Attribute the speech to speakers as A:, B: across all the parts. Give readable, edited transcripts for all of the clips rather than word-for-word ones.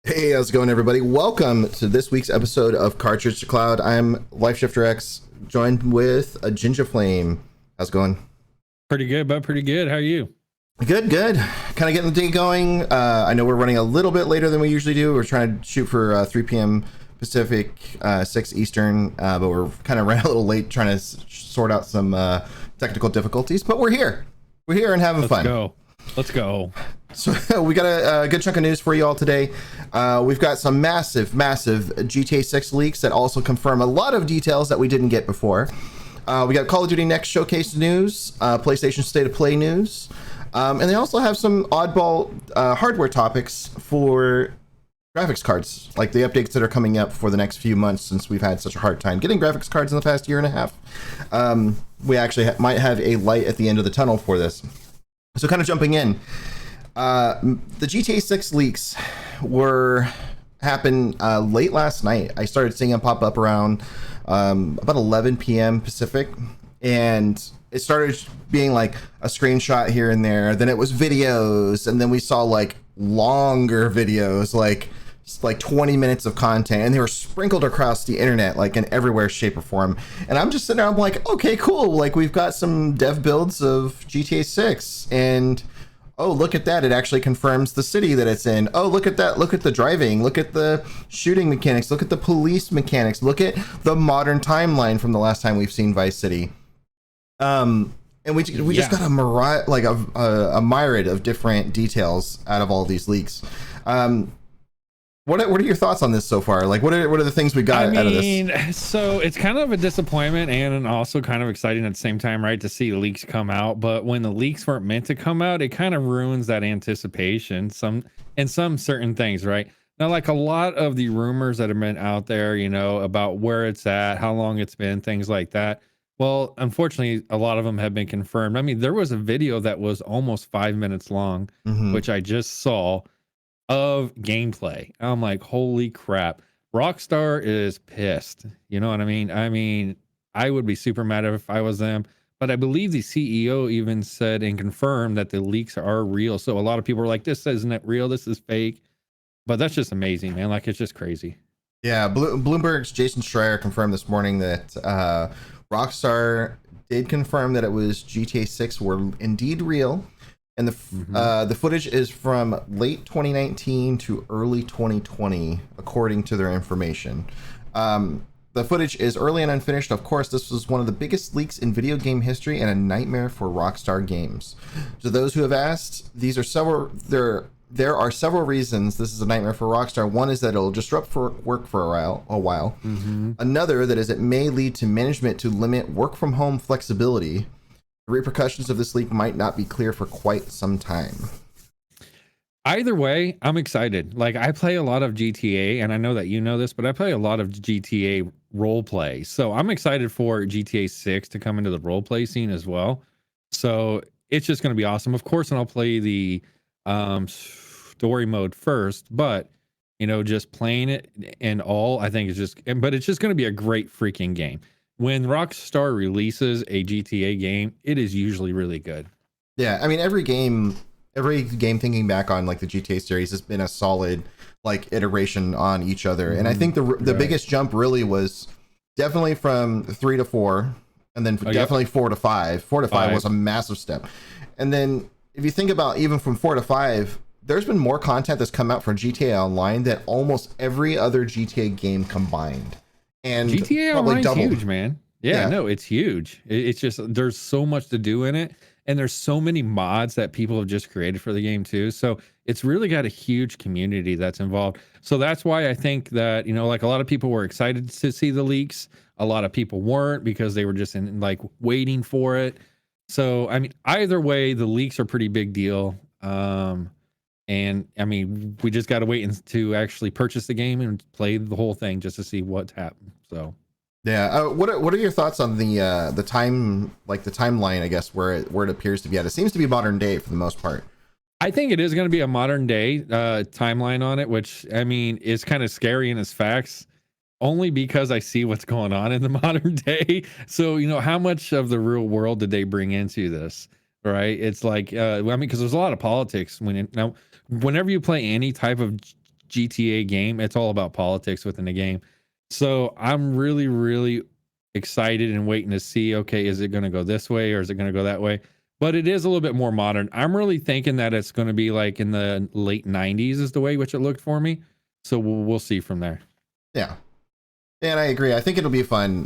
A: Hey, how's it going, everybody? Welcome to this week's episode of Cartridge to Cloud. I'm Lifeshifter X, joined with a Ginger Flame. How's it going?
B: Pretty good, bud. Pretty good. How are you?
A: Good. Kind of getting the day going. I know we're running a little bit later than we usually do. We're trying to shoot for 3 p.m. Pacific, 6 Eastern, but we're kind of ran a little late trying to sort out some technical difficulties. But we're here. We're here and having fun.
B: Let's go.
A: So we got a good chunk of news for you all today. We've got some massive GTA 6 leaks that also confirm a lot of details that we didn't get before. We got Call of Duty Next Showcase news, PlayStation State of Play news, and they also have some oddball hardware topics for graphics cards, like the updates that are coming up for the next few months since we've had such a hard time getting graphics cards in the past year and a half. We actually might have a light at the end of the tunnel for this. So kind of jumping in, the GTA 6 leaks happened late last night. I started seeing them pop up around about 11 p.m. Pacific, and it started being like a screenshot here and there. Then it was videos, and then we saw like longer videos, like 20 minutes of content, and they were sprinkled across the internet, like in everywhere, shape, or form. And I'm just sitting there, I'm like, okay, cool. Like, we've got some dev builds of GTA 6, and oh, look at that. It actually confirms the city that it's in. Oh, look at that. Look at the driving. Look at the shooting mechanics. Look at the police mechanics. Look at the modern timeline from the last time we've seen Vice City. And we just got a myriad of different details out of all these leaks. What are your thoughts on this so far? Like, what are the things we got out of this?
B: So it's kind of a disappointment and also kind of exciting at the same time, right? To see leaks come out, but when the leaks weren't meant to come out, it kind of ruins that anticipation. Some certain things, right? Now, like a lot of the rumors that have been out there, you know, about where it's at, how long it's been, things like that. Well, unfortunately, a lot of them have been confirmed. I mean, there was a video that was almost 5 minutes long, which I just saw, of gameplay. I'm like, holy crap. Rockstar is pissed. You know what I mean? I would be super mad if I was them, but I believe the CEO even said and confirmed that the leaks are real. So a lot of people are like, this isn't real, this is fake. But that's just amazing, man. Like, it's just crazy.
A: Yeah, Bloomberg's Jason Schreier confirmed this morning that Rockstar did confirm that it was GTA 6 were indeed real. and the footage is from late 2019 to early 2020, according to their information. The footage is early and unfinished. Of course, this was one of the biggest leaks in video game history and a nightmare for Rockstar Games. To those who have asked, there are several reasons this is a nightmare for Rockstar. One is that it'll disrupt work for a while. Another that is it may lead to management to limit work from home flexibility. The repercussions of this leak might not be clear for quite some time.
B: Either way, I'm excited. Like, I play a lot of GTA, and I know that you know this, but I play a lot of GTA role play. So I'm excited for GTA 6 to come into the role play scene as well. So it's just going to be awesome. Of course, and I'll play the story mode first, but just playing it and all, I think but it's just going to be a great freaking game. When Rockstar releases a GTA game, it is usually really good.
A: Yeah, I mean, every game thinking back on like the GTA series has been a solid like iteration on each other. And I think the biggest jump really was definitely from 3 to 4, and then definitely 4 to 5. 4 to 5 was a massive step. And then if you think about even from 4 to 5, there's been more content that's come out for GTA Online than almost every other GTA game combined. And
B: GTA Online is huge, man. Yeah, no, it's huge. It's just there's so much to do in it. And there's so many mods that people have just created for the game too. So it's really got a huge community that's involved. So that's why I think that, like a lot of people were excited to see the leaks. A lot of people weren't because they were just waiting for it. So, I mean, either way, the leaks are pretty big deal. And I mean, we just got to wait to actually purchase the game and play the whole thing just to see what's happened. So.
A: Yeah. What are your thoughts on the timeline, I guess, where it appears to be at? It seems to be modern day for the most part.
B: I think it is going to be a modern day timeline on it, which I mean is kind of scary in its facts, only because I see what's going on in the modern day. So how much of the real world did they bring into this? Right? It's like I mean, because there's a lot of politics whenever you play any type of GTA game, it's all about politics within the game. So I'm really, really excited and waiting to see, okay, is it going to go this way or is it going to go that way? But it is a little bit more modern. I'm really thinking that it's going to be like in the late 90s is the way which it looked for me. So we'll see from there.
A: Yeah. And I agree. I think it'll be fun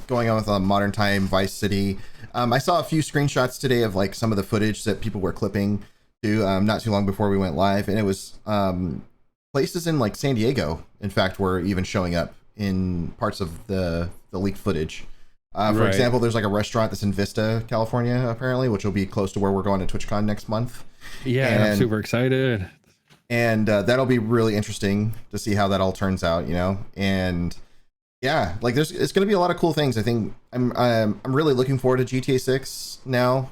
A: going on with a modern time Vice City. I saw a few screenshots today of like some of the footage that people were clipping to not too long before we went live. And it was places in like San Diego, in fact, were even showing up in parts of the leaked footage. For example, there's like a restaurant that's in Vista, California, apparently, which will be close to where we're going to TwitchCon next month.
B: Yeah, and I'm super excited.
A: And that'll be really interesting to see how that all turns out, and yeah, like it's going to be a lot of cool things. I think I'm really looking forward to GTA 6 now.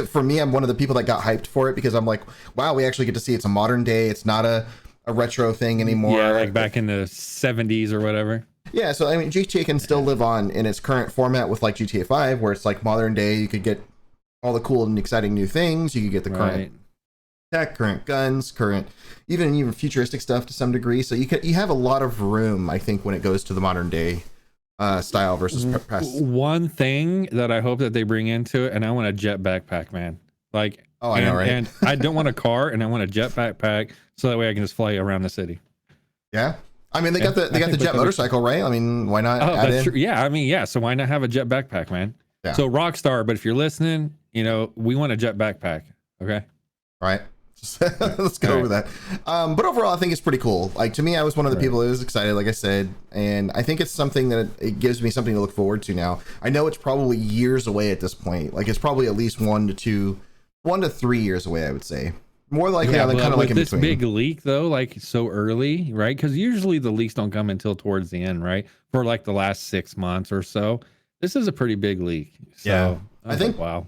A: For me, I'm one of the people that got hyped for it because I'm like, wow, we actually get to see it's a modern day. It's not a retro thing anymore.
B: Yeah, like back in the 70s or whatever.
A: Yeah, so I mean, GTA can still live on in its current format with like GTA 5, where it's like modern day. You could get all the cool and exciting new things. You could get the current tech, current guns, current even futuristic stuff to some degree. So you have a lot of room, I think, when it goes to the modern day style versus past.
B: One thing that I hope that they bring into it, and I want a jet backpack, man. Like,
A: I know, right?
B: And I don't want a car, and I want a jet backpack, so that way I can just fly around the city.
A: Yeah, I mean, they got the jet motorcycle, right? I mean, why not?
B: Oh, that's true. Yeah, I mean, yeah. So why not have a jet backpack, man? Yeah. So Rockstar, but if you're listening, we want a jet backpack. Okay.
A: All right. Let's go over that. But overall, I think it's pretty cool. Like, to me, I was one of the people that was excited, like I said, and I think it's something that it gives me something to look forward to now. I know it's probably years away at this point. Like, it's probably at least 1 to 3 years away, I would say. More likely, than kind of like in
B: this
A: between.
B: Big leak though, like so early, right? Because usually the leaks don't come until towards the end, right? For like the last 6 months or so. This is a pretty big leak. So
A: yeah,
B: I think wow.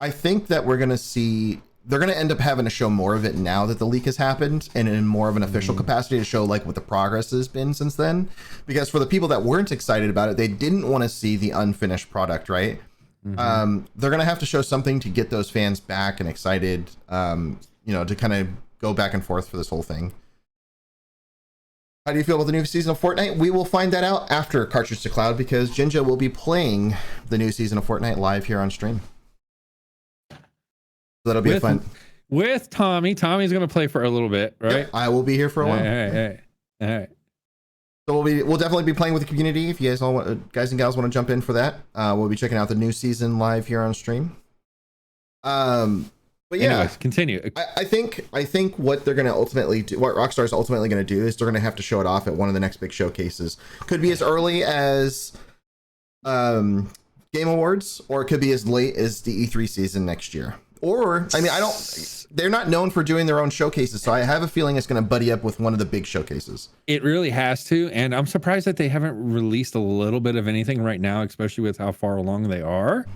A: I think that we're gonna see. They're going to end up having to show more of it now that the leak has happened, and in more of an official capacity to show like what the progress has been since then. Because for the people that weren't excited about it, they didn't want to see the unfinished product, right? They're going to have to show something to get those fans back and excited, to kind of go back and forth for this whole thing. How do you feel about the new season of Fortnite? We will find that out after Cartridge to Cloud, because Jinja will be playing the new season of Fortnite live here on stream. So that'll be a fun.
B: With Tommy. Tommy's going to play for a little bit, right?
A: Yep, I will be here for a while.
B: All right.
A: So we'll definitely be playing with the community. If you guys guys and gals want to jump in for that, we'll be checking out the new season live here on stream. But yeah,
B: anyways, continue.
A: I think what they're going to ultimately do, what Rockstar's ultimately going to do, is they're going to have to show it off at one of the next big showcases. Could be as early as Game Awards, or it could be as late as the E3 season next year. Or, I mean, they're not known for doing their own showcases, so I have a feeling it's going to buddy up with one of the big showcases.
B: It really has to, and I'm surprised that they haven't released a little bit of anything right now, especially with how far along they are.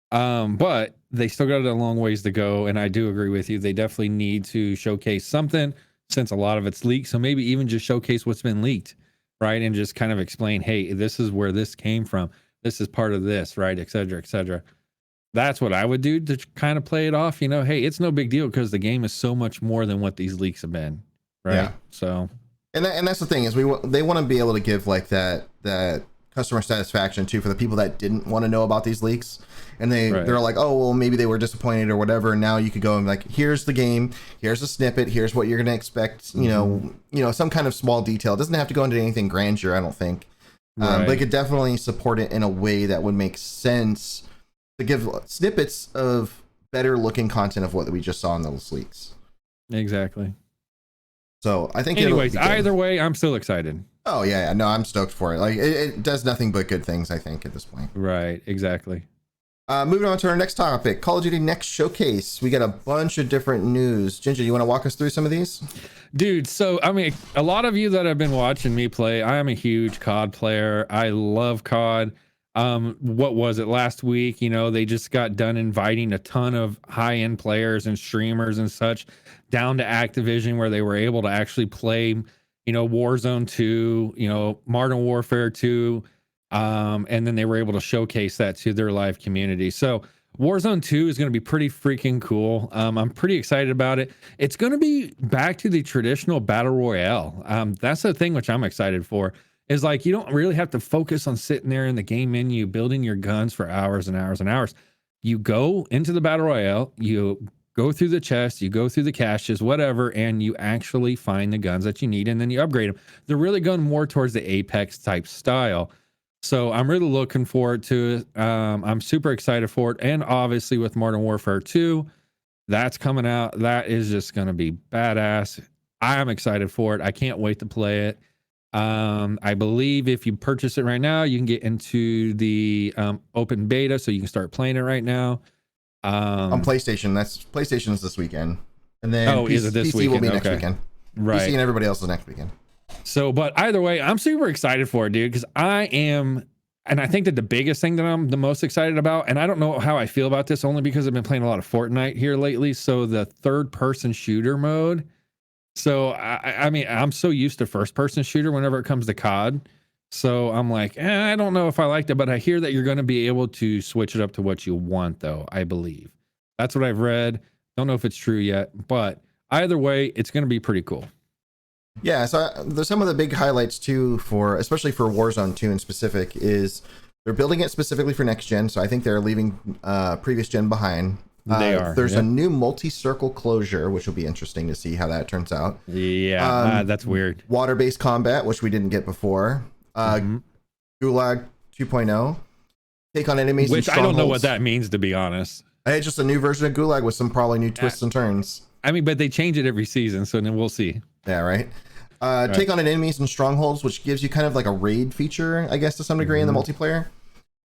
B: But they still got a long ways to go, and I do agree with you. They definitely need to showcase something, since a lot of it's leaked. So maybe even just showcase what's been leaked, right? And just kind of explain, hey, this is where this came from. This is part of this, right? Et cetera, et cetera. That's what I would do to kind of play it off. You know, hey, it's no big deal because the game is so much more than what these leaks have been, right? Yeah. So,
A: and that's the thing is they want to be able to give like that customer satisfaction too for the people that didn't want to know about these leaks, and they're like, oh well, maybe they were disappointed or whatever. And now you could go and like, here's the game, here's a snippet, here's what you're gonna expect. You know, some kind of small detail. It doesn't have to go into anything grandeur, I don't think. But they could definitely support it in a way that would make sense to give snippets of better looking content of what we just saw in those leaks.
B: Exactly.
A: So I think
B: anyways, either way, I'm still excited.
A: Oh yeah, no, I'm stoked for it. Like it does nothing but good things, I think, at this point.
B: Right, exactly.
A: Moving on to our next topic, Call of Duty Next Showcase. We got a bunch of different news. Ginger, you want to walk us through some of these?
B: Dude, so I mean, a lot of you that have been watching me play, I am a huge COD player. I love COD. What was it last week? You know, they just got done inviting a ton of high-end players and streamers and such down to Activision, where they were able to actually play, you know, Warzone 2, you know, Modern Warfare 2, and then they were able to showcase that to their live community. So Warzone 2 is going to be pretty freaking cool. I'm pretty excited about it. It's going to be back to the traditional battle royale. That's the thing which I'm excited for. Is like, you don't really have to focus on sitting there in the game menu building your guns for hours and hours and hours. You go into the battle royale, you go through the chest, you go through the caches, whatever, and you actually find the guns that you need, and then you upgrade them. They're really going more towards the Apex type style. So I'm really looking forward to it. I'm super excited for it. And obviously with Modern Warfare 2, that's coming out. That is just going to be badass. I'm excited for it. I can't wait to play it. I believe if you purchase it right now, you can get into the open beta, so you can start playing it right now.
A: On PlayStation, PlayStation is this weekend, and then
B: is it this
A: PC
B: weekend?
A: will be next weekend.
B: Right.
A: PC and everybody else is next weekend.
B: So, but either way, I'm super excited for it, dude, because I am, and I think that the biggest thing that I'm the most excited about, and I don't know how I feel about this, only because I've been playing a lot of Fortnite here lately. So the third-person shooter mode. So, I mean, I'm so used to first-person shooter whenever it comes to COD. So I'm like, I don't know if I liked it, but I hear that you're going to be able to switch it up to what you want, though, I believe. That's what I've read. Don't know if it's true yet, but either way, it's going to be pretty cool.
A: Yeah, so there's some of the big highlights, too, especially for Warzone 2 in specific, is they're building it specifically for next gen, so I think they're leaving previous gen behind.
B: They are.
A: There's a new multi-circle closure, which will be interesting to see how that turns out.
B: Yeah, that's weird.
A: Water-based combat, which we didn't get before. Gulag 2.0. Take on enemies
B: which I don't know what that means, to be honest.
A: It's just a new version of Gulag with some probably new twists and turns.
B: I mean, but they change it every season, so then we'll see.
A: Yeah, right. Take on enemies and strongholds, which gives you kind of like a raid feature, I guess, to some degree in the multiplayer.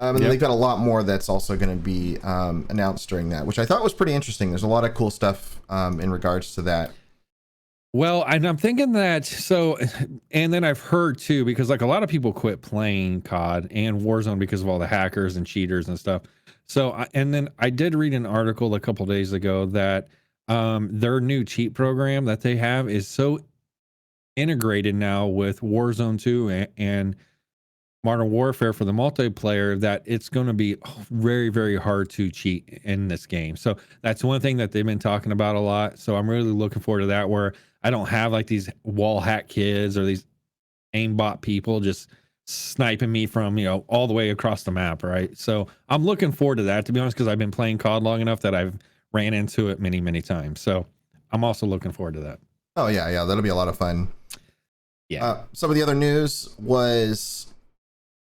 A: And they've got a lot more that's also going to be announced during that, which I thought was pretty interesting. There's a lot of cool stuff in regards to that.
B: Well, and I'm thinking that, so, and then I've heard too, because like a lot of people quit playing COD and Warzone because of all the hackers and cheaters and stuff. So, and then I did read an article a couple days ago that their new cheat program that they have is so integrated now with Warzone 2 and Modern Warfare for the multiplayer that it's going to be very, very hard to cheat in this game. So that's one thing that they've been talking about a lot. So I'm really looking forward to that, where I don't have like these wall hack kids or these aimbot people just sniping me from, all the way across the map. Right. So I'm looking forward to that, to be honest, because I've been playing COD long enough that I've ran into it many times. So I'm also looking forward to that.
A: Oh yeah, that'll be a lot of fun.
B: Yeah.
A: Some of the other news was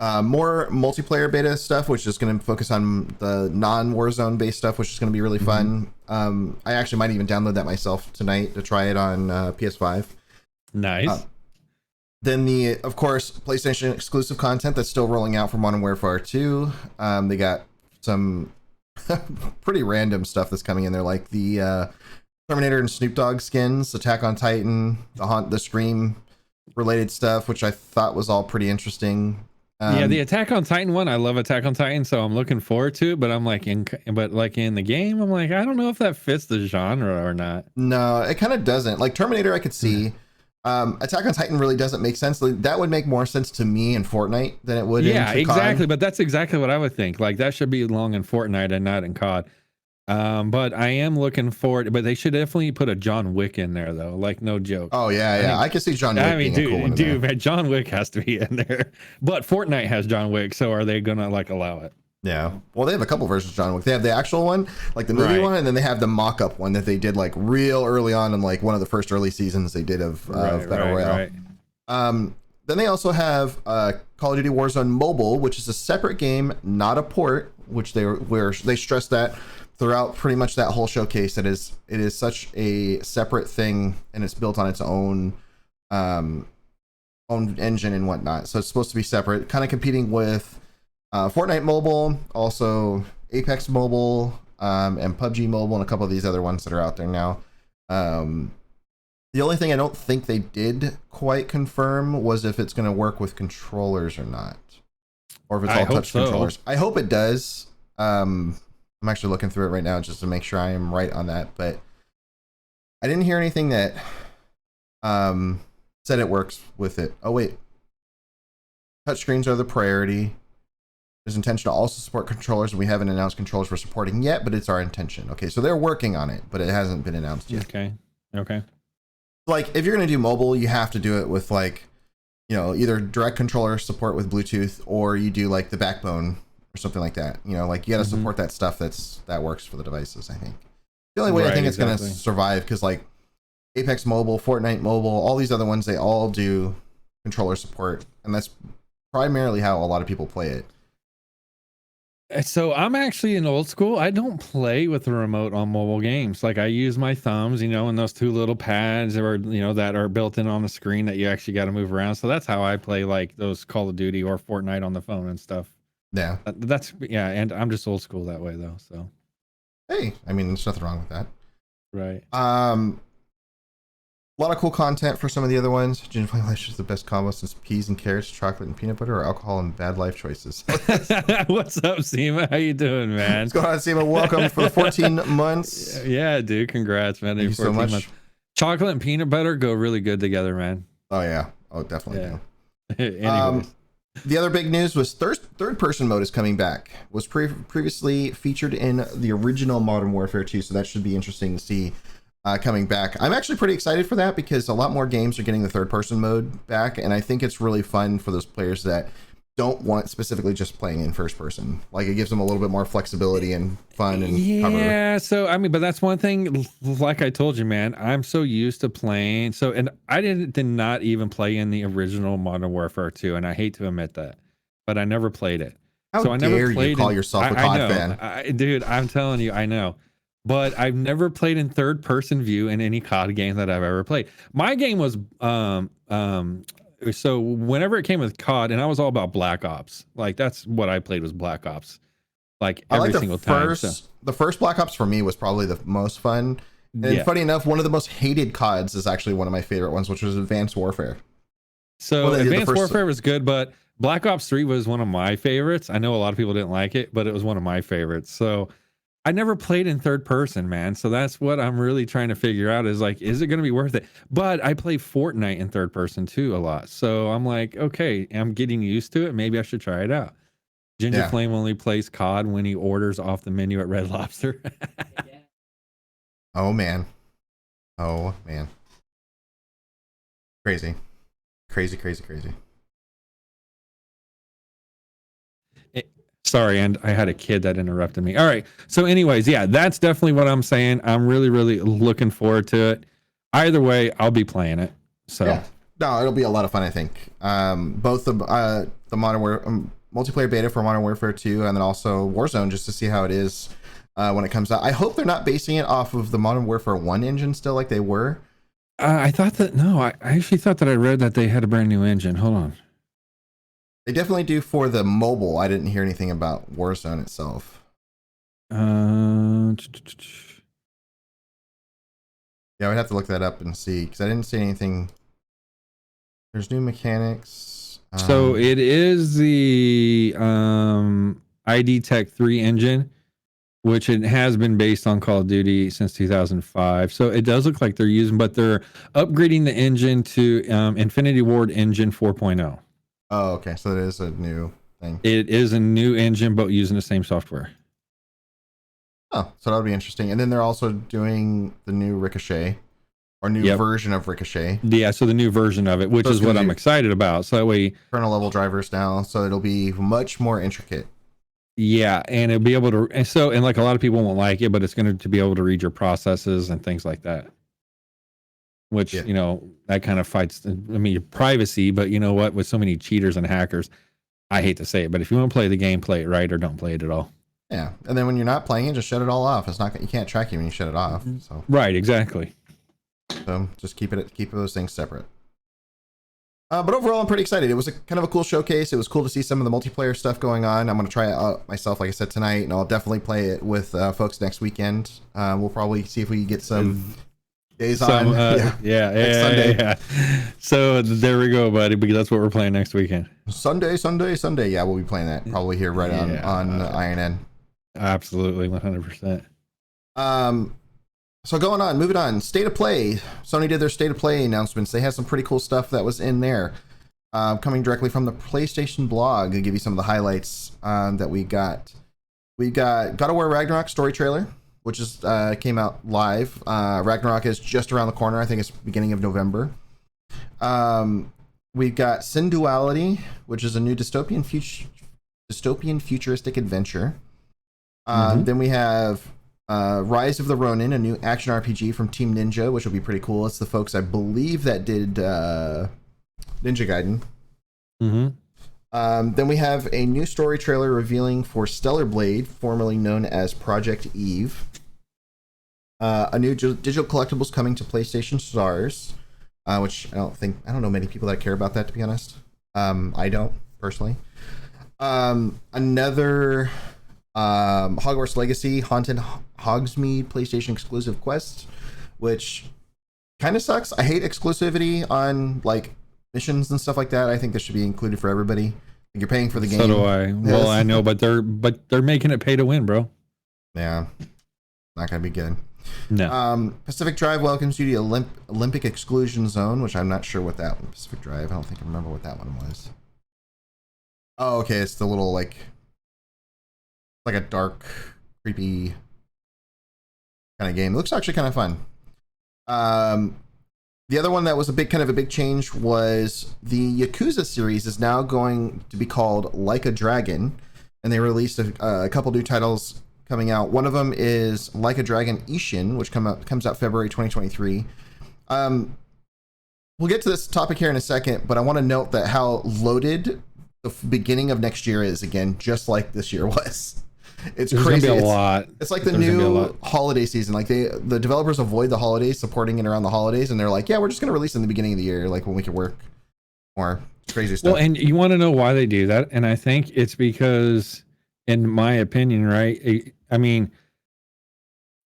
A: more multiplayer beta stuff, which is going to focus on the non-Warzone based stuff, which is going to be really fun. I actually might even download that myself tonight to try it on PS5.
B: Nice.
A: Then of course, PlayStation exclusive content that's still rolling out for Modern Warfare 2. They got some pretty random stuff that's coming in there, like the Terminator and Snoop Dogg skins, Attack on Titan, the Scream related stuff, which I thought was all pretty interesting.
B: Yeah, the Attack on Titan one, I love Attack on Titan, so I'm looking forward to it. But I'm like in the game, I'm like, I don't know if that fits the genre or not.
A: No, it kind of doesn't. Like Terminator, I could see. Attack on Titan really doesn't make sense. That would make more sense to me in Fortnite than it would.
B: Yeah,
A: in
B: exactly.
A: COD.
B: But that's exactly what I would think. Like that should be long in Fortnite and not in COD. But I am looking forward. But they should definitely put a John Wick in there, though. Like no joke.
A: Oh yeah, I can see John Wick.
B: I mean,
A: being a cool one in there.
B: man, John Wick has to be in there. But Fortnite has John Wick, so are they gonna like allow it?
A: Yeah. Well, they have a couple versions of John Wick. They have the actual one, like the movie one, and then they have the mock-up one that they did like real early on in like one of the first early seasons they did of Battle Royale. Then they also have Call of Duty Warzone Mobile, which is a separate game, not a port, which they stress that throughout pretty much that whole showcase. It is such a separate thing, and it's built on its own engine and whatnot. So it's supposed to be separate, kind of competing with Fortnite Mobile, also Apex Mobile, and PUBG Mobile, and a couple of these other ones that are out there now. The only thing I don't think they did quite confirm was if it's going to work with controllers or not, or if it's all touch controllers. I hope it does. I'm actually looking through it right now just to make sure I am right on that, but I didn't hear anything that said it works with it. Oh wait, touchscreens are the priority. There's intention to also support controllers, and we haven't announced controllers for supporting yet, but it's our intention. Okay, so they're working on it, but it hasn't been announced yet.
B: Okay.
A: Like, if you're going to do mobile, you have to do it with, like, you know, either direct controller support with Bluetooth, or you do, like, the backbone or something like that. You know, like, you got to support that stuff that works for the devices, I think. The only way I think it's going to survive, because, like, Apex Mobile, Fortnite Mobile, all these other ones, they all do controller support, and that's primarily how a lot of people play it.
B: So I'm actually an old school. I don't play with the remote on mobile games. Like I use my thumbs, you know, and those two little pads or, you know, that are built in on the screen that you actually got to move around. So that's how I play like those Call of Duty or Fortnite on the phone and stuff.
A: Yeah.
B: Yeah. And I'm just old school that way though. So.
A: Hey, I mean, there's nothing wrong with that.
B: Right.
A: A lot of cool content for some of the other ones. Ginger flame lash is the best combo since peas and carrots, chocolate and peanut butter, or alcohol and bad life choices.
B: What's up, Seema? How you doing, man?
A: What's going on, Seema? Welcome for the 14 months.
B: Yeah, dude. Congrats, man.
A: Thank you so much.
B: Months. Chocolate and peanut butter go really good together, man.
A: Oh yeah. Oh, definitely.
B: Yeah.
A: The other big news was third person mode is coming back. Was previously featured in the original Modern Warfare 2, so that should be interesting to see. Coming back. I'm actually pretty excited for that because a lot more games are getting the third person mode back, and I think it's really fun for those players that don't want specifically just playing in first person. Like it gives them a little bit more flexibility and fun and
B: cover. So I mean, but that's one thing, like I told you, man, I'm so used to playing. So, and I did not even play in the original Modern Warfare 2, and I hate to admit that, but I never played it.
A: How
B: so I never
A: dare
B: played
A: you call yourself a COD fan?
B: Dude, I'm telling you, I know. But I've never played in third person view in any COD game that I've ever played. My game was so whenever it came with COD, and I was all about Black Ops. Like that's what I played was Black Ops. Like every single time.
A: The first Black Ops for me was probably the most fun. And funny enough, one of the most hated CODs is actually one of my favorite ones, which was Advanced Warfare.
B: So Advanced Warfare was good, but Black Ops 3 was one of my favorites. I know a lot of people didn't like it, but it was one of my favorites. So I never played in third person, man. So that's what I'm really trying to figure out is like, is it going to be worth it? But I play Fortnite in third person too a lot. So I'm like, okay, I'm getting used to it. Maybe I should try it out. Ginger Flame only plays COD when he orders off the menu at Red Lobster.
A: Oh, man. Crazy.
B: Sorry, and I had a kid that interrupted me. All right. So, anyways, yeah, that's definitely what I'm saying. I'm really, really looking forward to it. Either way, I'll be playing it. So,
A: yeah, no, it'll be a lot of fun. I think both the Modern Warfare multiplayer beta for Modern Warfare 2, and then also Warzone, just to see how it is when it comes out. I hope they're not basing it off of the Modern Warfare 1 engine still, like they were.
B: I thought that I actually thought that I read that they had a brand new engine. Hold on.
A: They definitely do for the mobile. I didn't hear anything about Warzone itself.
B: Yeah,
A: I would have to look that up and see, because I didn't see anything. There's new mechanics.
B: So it is the ID Tech 3 engine, which it has been based on Call of Duty since 2005. So it does look like they're using, but they're upgrading the engine to Infinity Ward Engine 4.0.
A: Oh, okay. So it is a new thing.
B: It is a new engine, but using the same software.
A: Oh, so that'll be interesting. And then they're also doing the new Ricochet, or new version of Ricochet.
B: Yeah, so the new version of it, which is what I'm excited about. So that way,
A: kernel level drivers now, so it'll be much more intricate.
B: Yeah, and it'll be able to, and like a lot of people won't like it, but it's going to be able to read your processes and things like that. Which, that kind of fights, your privacy, but you know what? With so many cheaters and hackers, I hate to say it, but if you want to play the game, play it right or don't play it at all.
A: Yeah, and then when you're not playing it, just shut it all off. It's not, you can't track you when you shut it off. So
B: right, exactly.
A: So just keep those things separate. But overall, I'm pretty excited. It was a kind of a cool showcase. It was cool to see some of the multiplayer stuff going on. I'm going to try it out myself, like I said, tonight, and I'll definitely play it with folks next weekend. We'll probably see if we can get some days on.
B: Sunday. Yeah. So there we go, buddy, because that's what we're playing next weekend.
A: Sunday. Yeah, we'll be playing that probably here right on INN.
B: Absolutely, 100%.
A: So moving on, State of Play. Sony did their State of Play announcements. They had some pretty cool stuff that was in there, coming directly from the PlayStation blog. I'll give you some of the highlights that we got. We got God of War Ragnarok story trailer, which is came out live. Ragnarok is just around the corner. I think it's beginning of November. We've got Sin Duality, which is a new dystopian futuristic adventure. Then we have Rise of the Ronin, a new action RPG from Team Ninja, which will be pretty cool. It's the folks, I believe, that did Ninja Gaiden. Then we have a new story trailer revealing for Stellar Blade, formerly known as Project Eve. A new digital collectibles coming to PlayStation Stars, which I don't know many people that care about that, to be honest. I don't, personally. Another Hogwarts Legacy Haunted Hogsmeade PlayStation exclusive quest, which kind of sucks. I hate exclusivity on like missions and stuff like that. I think this should be included for everybody. You're paying for the game.
B: So do I. Well, I know, but they're making it pay to win, bro.
A: Yeah, not gonna be good.
B: No.
A: Pacific Drive welcomes you to Olympic Exclusion Zone, which I'm not sure what that one. Pacific Drive. I don't think I remember what that one was. Oh, okay. It's the little like a dark, creepy kind of game. It looks actually kind of fun. The other one that was a big change was the Yakuza series is now going to be called Like a Dragon, and they released a couple new titles coming out. One of them is Like a Dragon Ishin, which comes out February 2023. We'll get to this topic here in a second, but I want to note that how loaded the beginning of next year is again, just like this year was. It's
B: There's
A: crazy.
B: Gonna be a lot.
A: It's like the new holiday season. Like the developers avoid the holidays, supporting it around the holidays, and they're like, yeah, we're just gonna release it in the beginning of the year, like when we can work more. It's crazy stuff.
B: Well, and you want to know why they do that? And I think it's because, in my opinion, right? I mean,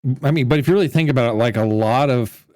B: but if you really think about it, like a lot of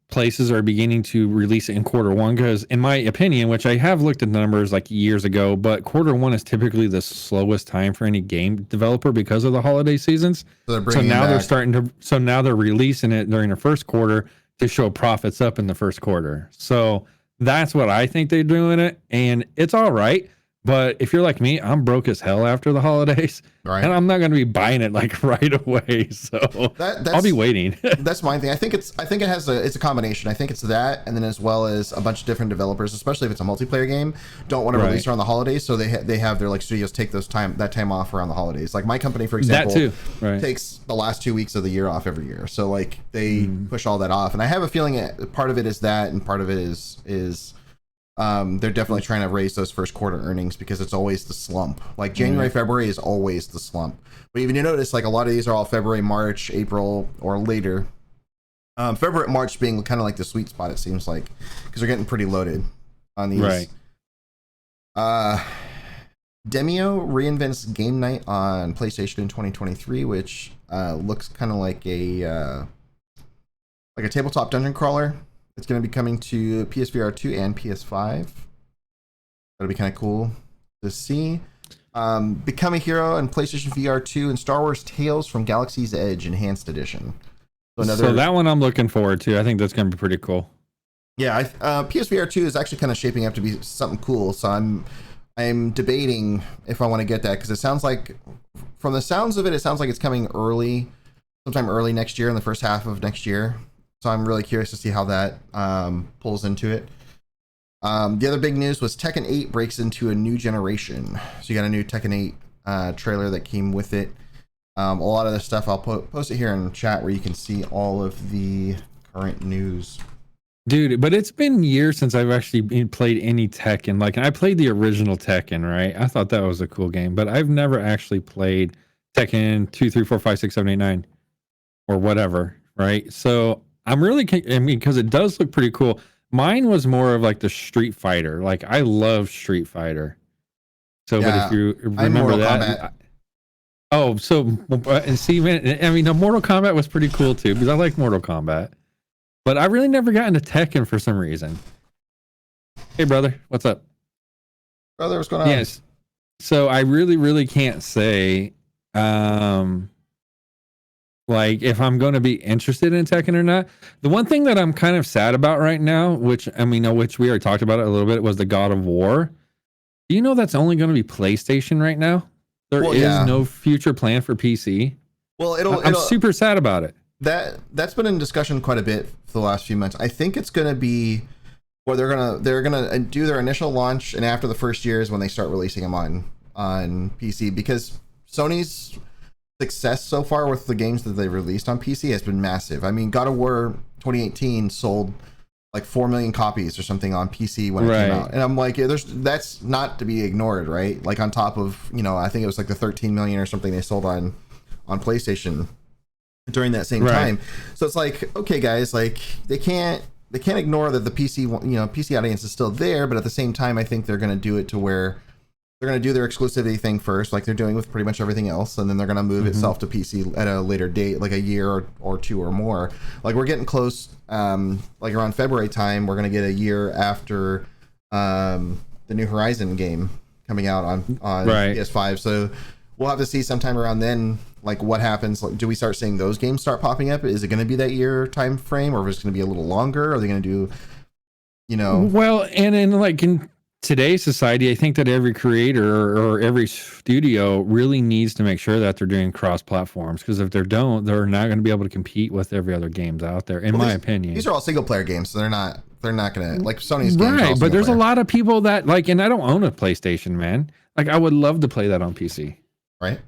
B: places are beginning to release it in Q1, because in my opinion, which I have looked at the numbers like years ago, but Q1 is typically the slowest time for any game developer because of the holiday seasons. So now they're releasing it during the first quarter to show profits up in the first quarter. So that's what I think they're doing it, and it's all right. But if you're like me, I'm broke as hell after the holidays,
A: Right.
B: and I'm not going to be buying it like right away. So I'll be waiting.
A: That's my thing. I think it's a combination. I think it's that, and then as well as a bunch of different developers, especially if it's a multiplayer game, don't want to release around the holidays, so they have their like studios take that time off around the holidays. Like my company, for example,
B: that too.
A: Takes the last 2 weeks of the year off every year, so like they push all that off. And I have a feeling part of it is that, and part of it is they're definitely trying to raise those first quarter earnings, because it's always the slump. Like January, February is always the slump. But even you notice, like a lot of these are all February, March, April, or later. February, March being kind of like the sweet spot, it seems like, because they're getting pretty loaded on these.
B: Right.
A: Demio reinvents game night on PlayStation in 2023, which looks kind of like a tabletop dungeon crawler. It's going to be coming to PSVR 2 and PS5. That'll be kind of cool to see. Become a Hero and PlayStation VR 2 and Star Wars Tales from Galaxy's Edge Enhanced Edition.
B: So that one I'm looking forward to. I think that's going to be pretty cool.
A: Yeah, PSVR 2 is actually kind of shaping up to be something cool. So I'm debating if I want to get that, because it sounds like, from the sounds of it, it sounds like it's coming sometime early next year, in the first half of next year. So I'm really curious to see how that pulls into it. The other big news was Tekken 8 breaks into a new generation. So you got a new Tekken 8 trailer that came with it. A lot of this stuff, I'll post it here in chat where you can see all of the current news.
B: Dude, but it's been years since I've actually played any Tekken. Like, I played the original Tekken, right? I thought that was a cool game, but I've never actually played Tekken 2, 3, 4, 5, 6, 7, 8, 9, or whatever, right? So I'm really, because it does look pretty cool. Mine was more of like the Street Fighter. Like, I love Street Fighter. So,
A: yeah,
B: but if you remember that. Oh, so, and see, man, I mean, the Mortal Kombat was pretty cool too, because I like Mortal Kombat. But I really never got into Tekken for some reason. Hey, brother, what's up?
A: Brother, what's going on?
B: Yes. So I really, really can't say, like, if I'm going to be interested in Tekken or not. The one thing that I'm kind of sad about right now, which we already talked about it a little bit, was the God of War. Do you know that's only going to be PlayStation right now? There is no future plan for PC.
A: Well,
B: I'm super sad about it.
A: That's been in discussion quite a bit for the last few months. I think it's going to be where they're gonna do their initial launch, and after the first year is when they start releasing them on PC, because Sony's success so far with the games that they released on PC has been massive. I mean, God of War 2018 sold like 4 million copies or something on PC when it came out, and I'm like, that's not to be ignored, right? Like, on top of, I think it was like the 13 million or something they sold on PlayStation during that same time. So it's like, okay, guys, like they can't ignore that the PC audience is still there, but at the same time, I think they're going to do it to where they're going to do their exclusivity thing first, like they're doing with pretty much everything else, and then they're going to move itself to PC at a later date, like a year or two or more. Like, we're getting close, like around February time, we're going to get a year after the new Horizon game coming out on PS5. So we'll have to see sometime around then, like, what happens. Like, do we start seeing those games start popping up? Is it going to be that year time frame, or is it going to be a little longer? Are they going to do,
B: Well, and in today's society, I think that every creator or every studio really needs to make sure that they're doing cross platforms, because if they don't, they're not going to be able to compete with every other games out there, in my opinion. These
A: are all single player games, so they're not going to, like, Sony's games.
B: Right, but there's a lot of people that, like, and I don't own a PlayStation, man. Like, I would love to play that on PC.
A: Right.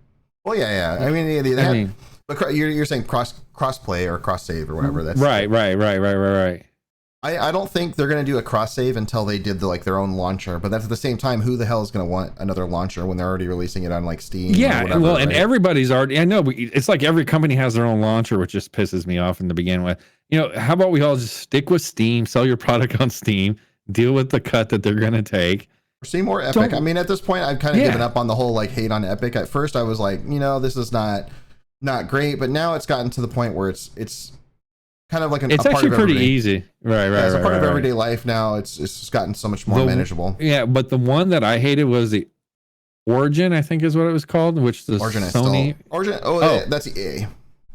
A: Well, yeah. I mean, but you're saying cross play or cross save or whatever. That's
B: right.
A: I don't think they're going to do a cross save until they did their own launcher. But that's at the same time, who the hell is going to want another launcher when they're already releasing it on like Steam?
B: Yeah,
A: or whatever,
B: well, and everybody's already. I know it's like every company has their own launcher, which just pisses me off in the begin with. How about we all just stick with Steam, sell your product on Steam, deal with the cut that they're going to take.
A: See more Epic. I mean, at this point, I've kind of given up on the whole like hate on Epic. At first, I was like, this is not great, but now it's gotten to the point where it's kind of like
B: it's actually pretty easy, right?
A: It's a part of everyday life now. It's just gotten so much more manageable.
B: Yeah, but the one that I hated was the Origin, I think is what it was called, which the Sony
A: Origin. That's EA.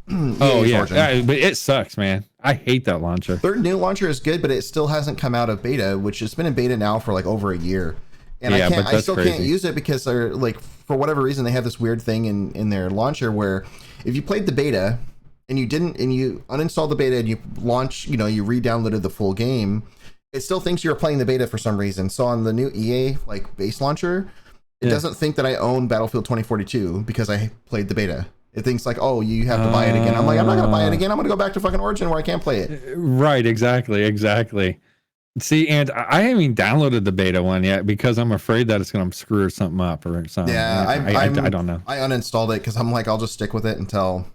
B: Yeah, but it sucks, man. I hate that launcher.
A: Their new launcher is good, but it still hasn't come out of beta, which has been in beta now for like over a year. and
B: Yeah, but
A: I
B: that's
A: still
B: crazy.
A: can't use it because they're like, for whatever reason, they have this weird thing in their launcher where if you played the beta and you uninstalled the beta and you you re-downloaded the full game, it still thinks you're playing the beta for some reason. So on the new EA like base launcher, it doesn't think that I own Battlefield 2042 because I played the beta. It thinks like, oh, you have to buy it again. I'm like, I'm not gonna buy it again. I'm gonna go back to fucking Origin where I can't play it.
B: Right, exactly. See, and I haven't even downloaded the beta one yet because I'm afraid that it's going to screw something up or something.
A: Yeah,
B: I don't know.
A: I uninstalled it because I'm like, I'll just stick with it until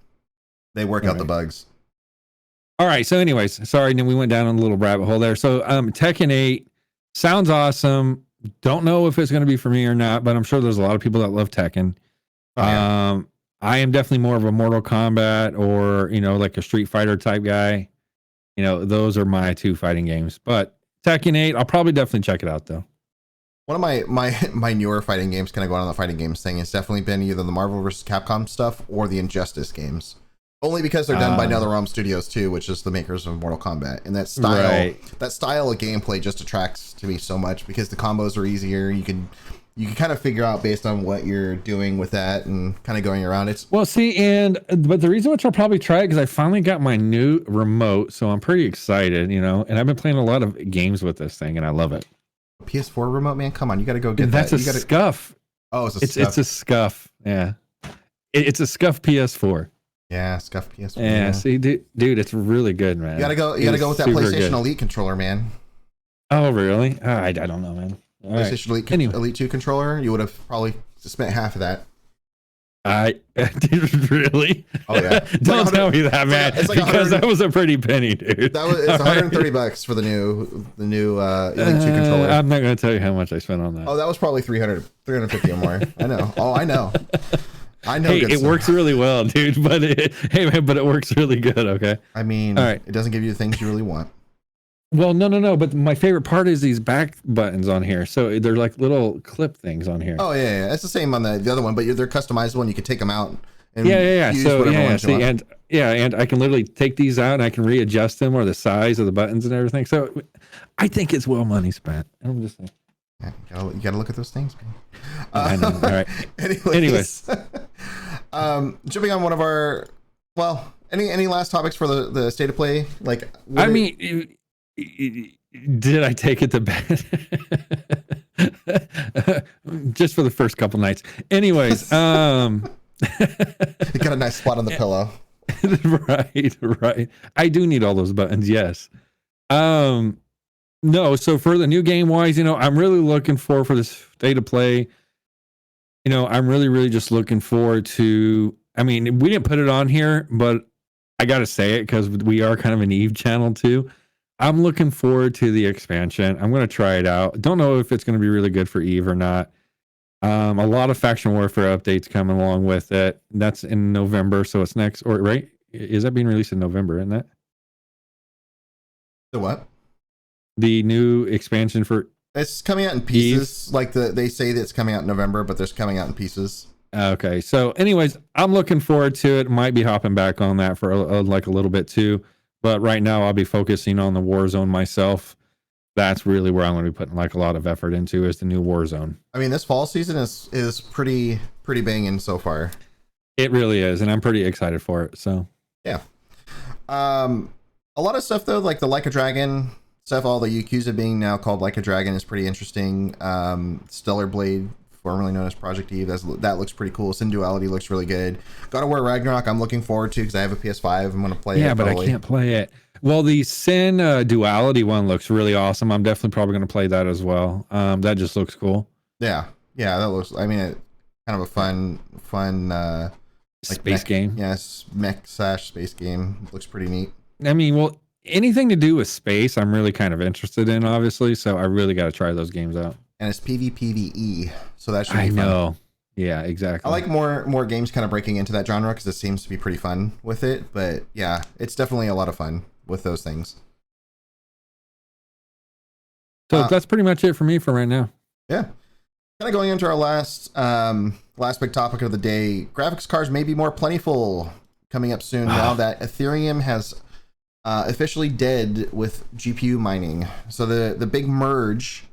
A: they work out the bugs.
B: All right. So, anyways, sorry, we went down a little rabbit hole there. So, Tekken 8 sounds awesome. Don't know if it's going to be for me or not, but I'm sure there's a lot of people that love Tekken.
A: Oh, yeah.
B: I am definitely more of a Mortal Kombat or like a Street Fighter type guy. Those are my two fighting games, but Tekken 8, I'll probably definitely check it out though.
A: One of my newer fighting games, kind of going on the fighting games thing, has definitely been either the Marvel vs. Capcom stuff or the Injustice games. Only because they're done by NetherRealm Studios too, which is the makers of Mortal Kombat. And that style of gameplay just attracts to me so much because the combos are easier. You can kind of figure out based on what you're doing with that and kind of going around it.
B: Well, see, but the reason which I'll probably try it because I finally got my new remote, so I'm pretty excited, and I've been playing a lot of games with this thing, and I love it.
A: PS4 remote, man, come on, you got to go get
B: that. That's a SCUF.
A: Oh, it's
B: SCUF. It's a SCUF. Yeah, it's a SCUF PS4.
A: Yeah, SCUF PS4.
B: Yeah, see, dude, it's really good, man.
A: You gotta go with that PlayStation Elite controller, man.
B: Oh, really? I don't know, man.
A: PlayStation Elite 2 controller, you would have probably spent half of that.
B: I did really?
A: Oh yeah!
B: Don't tell me that, man. Because that was a pretty penny, dude.
A: It's $130 for the new Elite 2 controller.
B: I'm not gonna tell you how much I spent on that.
A: Oh, that was probably 350 or more. I know. Oh, I know.
B: Hey, it works really well, dude. But it works really good. Okay.
A: I mean, all right. It doesn't give you the things you really want.
B: Well, no. But my favorite part is these back buttons on here. So they're like little clip things on here.
A: Oh yeah. It's the same on the other one, but they're customizable and you can take them out. And
B: use whatever ones you want. And I can literally take these out and I can readjust them or the size of the buttons and everything. So I think it's well money spent. I'm just saying.
A: Yeah, you gotta look at those things, man.
B: I know. All right.
A: Anyways. Jumping on one of our, any last topics for the state of play? Like,
B: did I take it to bed? Just for the first couple nights. Anyways,
A: you got a nice spot on the pillow.
B: Right. I do need all those buttons. Yes. No. So for the new game wise, I'm really looking for this state of play. I'm really, really just looking forward to. I mean, we didn't put it on here, but I got to say it because we are kind of an Eve channel too. I'm looking forward to the expansion. I'm going to try it out. Don't know if it's going to be really good for Eve or not. A lot of faction warfare updates coming along with it. That's in November, so it's next. Or right? Is that being released in November? Isn't that
A: the what?
B: The new expansion for
A: it's coming out in pieces. Eve. Like they say that it's coming out in November, but there's coming out in pieces.
B: Okay. So, anyways, I'm looking forward to it. Might be hopping back on that for a little bit too. But right now, I'll be focusing on the Warzone myself. That's really where I'm going to be putting a lot of effort into is the new Warzone.
A: I mean, this fall season is pretty banging so far.
B: It really is, and I'm pretty excited for it. So
A: yeah, a lot of stuff though, like the Like a Dragon stuff. All the Yakuza being now called Like a Dragon is pretty interesting. Stellar Blade, formerly known as Project Eve, that looks pretty cool. Sin Duality looks really good. God of War Ragnarok, I'm looking forward to because I have a PS5. I'm going to play it.
B: Yeah, but I can't play it. Well, the Sin Duality one looks really awesome. I'm definitely probably going to play that as well. That just looks cool.
A: Yeah, that looks. I mean, kind of a fun
B: space game.
A: Yes, mech/space game. Looks pretty neat.
B: I mean, well, anything to do with space, I'm really kind of interested in, obviously. So I really got to try those games out. And
A: it's PvPvE, so that should be fun.
B: I know. Yeah, exactly.
A: I like more games kind of breaking into that genre because it seems to be pretty fun with it. But yeah, it's definitely a lot of fun with those things.
B: So that's pretty much it for me for right now.
A: Yeah. Kind of going into our last big topic of the day. Graphics cards may be more plentiful coming up soon now that Ethereum has officially dead with GPU mining. So the big merge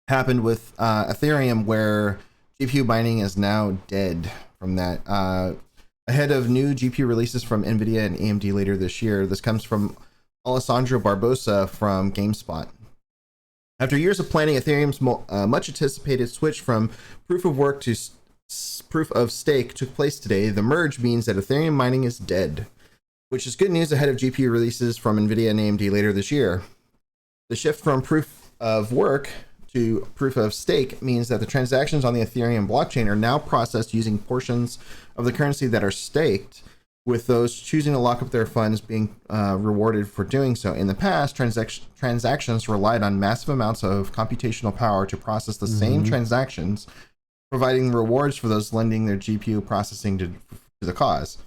A: happened with Ethereum, where GPU mining is now dead from that. Ahead of new GPU releases from NVIDIA and AMD later this year. This comes from Alessandro Barbosa from GameSpot. After years of planning, Ethereum's much anticipated switch from proof of work to proof of stake took place today. The merge means that Ethereum mining is dead, which is good news ahead of GPU releases from NVIDIA and AMD later this year. The shift from proof of work to proof of stake means that the transactions on the Ethereum blockchain are now processed using portions of the currency that are staked, with those choosing to lock up their funds being rewarded for doing so. In the past, transactions relied on massive amounts of computational power to process the same transactions, providing rewards for those lending their GPU processing to the cause.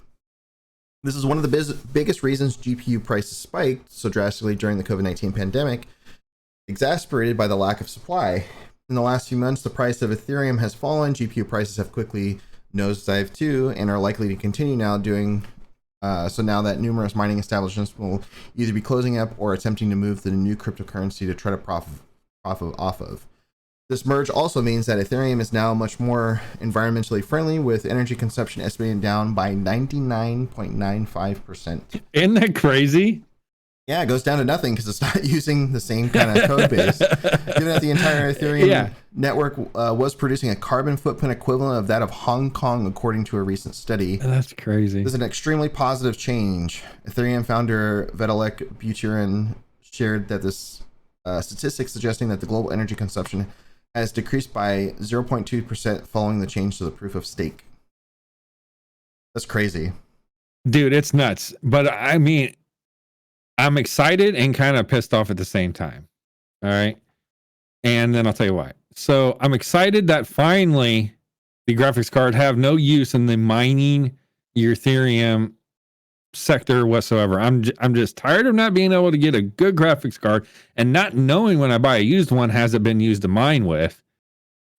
A: This is one of the biggest reasons GPU prices spiked so drastically during the COVID-19 pandemic, exacerbated by the lack of supply. In the last few months, the price of Ethereum has fallen. GPU prices have quickly nosedived too, and are likely to continue now doing so now that numerous mining establishments will either be closing up or attempting to move to the new cryptocurrency to try to profit off of. This merge also means that Ethereum is now much more environmentally friendly, with energy consumption estimated down by 99.95%.
B: Isn't that crazy?
A: Yeah, it goes down to nothing because it's not using the same kind of code base. Given that the entire Ethereum network was producing a carbon footprint equivalent of that of Hong Kong, according to a recent study.
B: That's crazy.
A: This is an extremely positive change. Ethereum founder Vitalik Buterin shared that this statistic suggesting that the global energy consumption has decreased by 0.2% following the change to the proof of stake. That's crazy.
B: Dude, it's nuts. But I mean, I'm excited and kind of pissed off at the same time. All right. And then I'll tell you why. So I'm excited that finally the graphics card have no use in the mining your Ethereum sector whatsoever. I'm just tired of not being able to get a good graphics card and not knowing when I buy a used one, has it been used to mine with,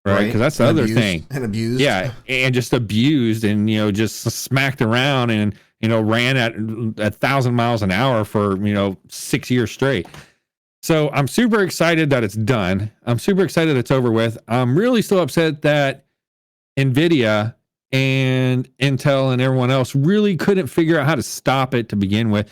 B: right? Because that's the other thing.
A: And abused.
B: Yeah, and just abused and, you know, just smacked around and, you know, ran at 1,000 miles an hour for, you know, 6 years straight. So I'm super excited that it's done. I'm super excited it's over with. I'm really still upset that NVIDIA and Intel and everyone else really couldn't figure out how to stop it to begin with,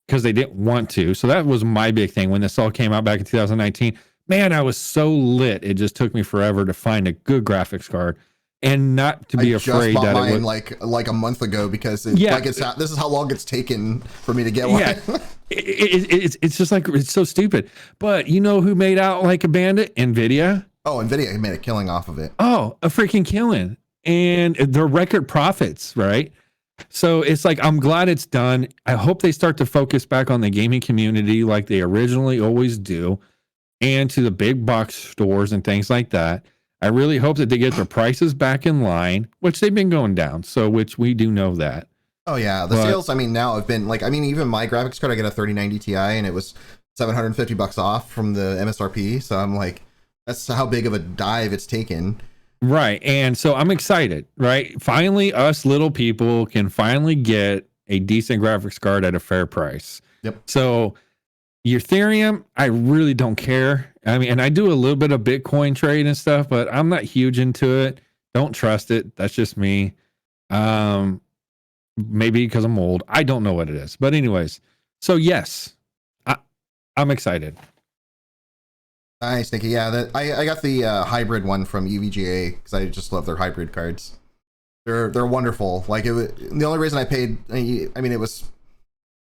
B: because they didn't want to. So that was my big thing when this all came out back in 2019. Man, I was so lit. It just took me forever to find a good graphics card and not to be afraid that
A: mine
B: it would,
A: like a month ago, because this is how long it's taken for me to get one.
B: Yeah, it's just like, it's so stupid. But you know who made out like a bandit? NVIDIA.
A: Oh, NVIDIA made a killing off of it.
B: Oh, a freaking killing. And their record profits, right? So it's like, I'm glad it's done. I hope they start to focus back on the gaming community like they originally always do, and to the big box stores and things like that. I really hope that they get their prices back in line, which they've been going down. So, which we do know that.
A: Oh yeah. The sales, I mean, now have been like, I mean, even my graphics card, I get a 3090 Ti and it was $750 off from the MSRP. So I'm like, that's how big of a dive it's taken.
B: Right. And so I'm excited, right? Finally, us little people can finally get a decent graphics card at a fair price.
A: Yep.
B: So your Ethereum, I really don't care. I mean, and I do a little bit of Bitcoin trade and stuff, but I'm not huge into it. Don't trust it. That's just me. Maybe because I'm old. I don't know what it is. But anyways, so yes, I'm excited.
A: Nice, thank you. Yeah, I got the hybrid one from UVGA because I just love their hybrid cards. They're wonderful. Like the only reason I paid, I mean, it was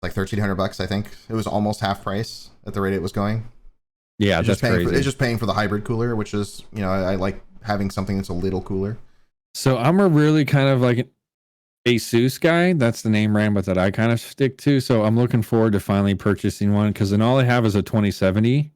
A: like $1,300. I think it was almost half price at the rate it was going.
B: Yeah, that's crazy.
A: It's just paying for the hybrid cooler, which is, you know, I like having something that's a little cooler.
B: So I'm a really kind of like an Asus guy. That's the name brand, but that I kind of stick to. So I'm looking forward to finally purchasing one, because then all I have is a 2070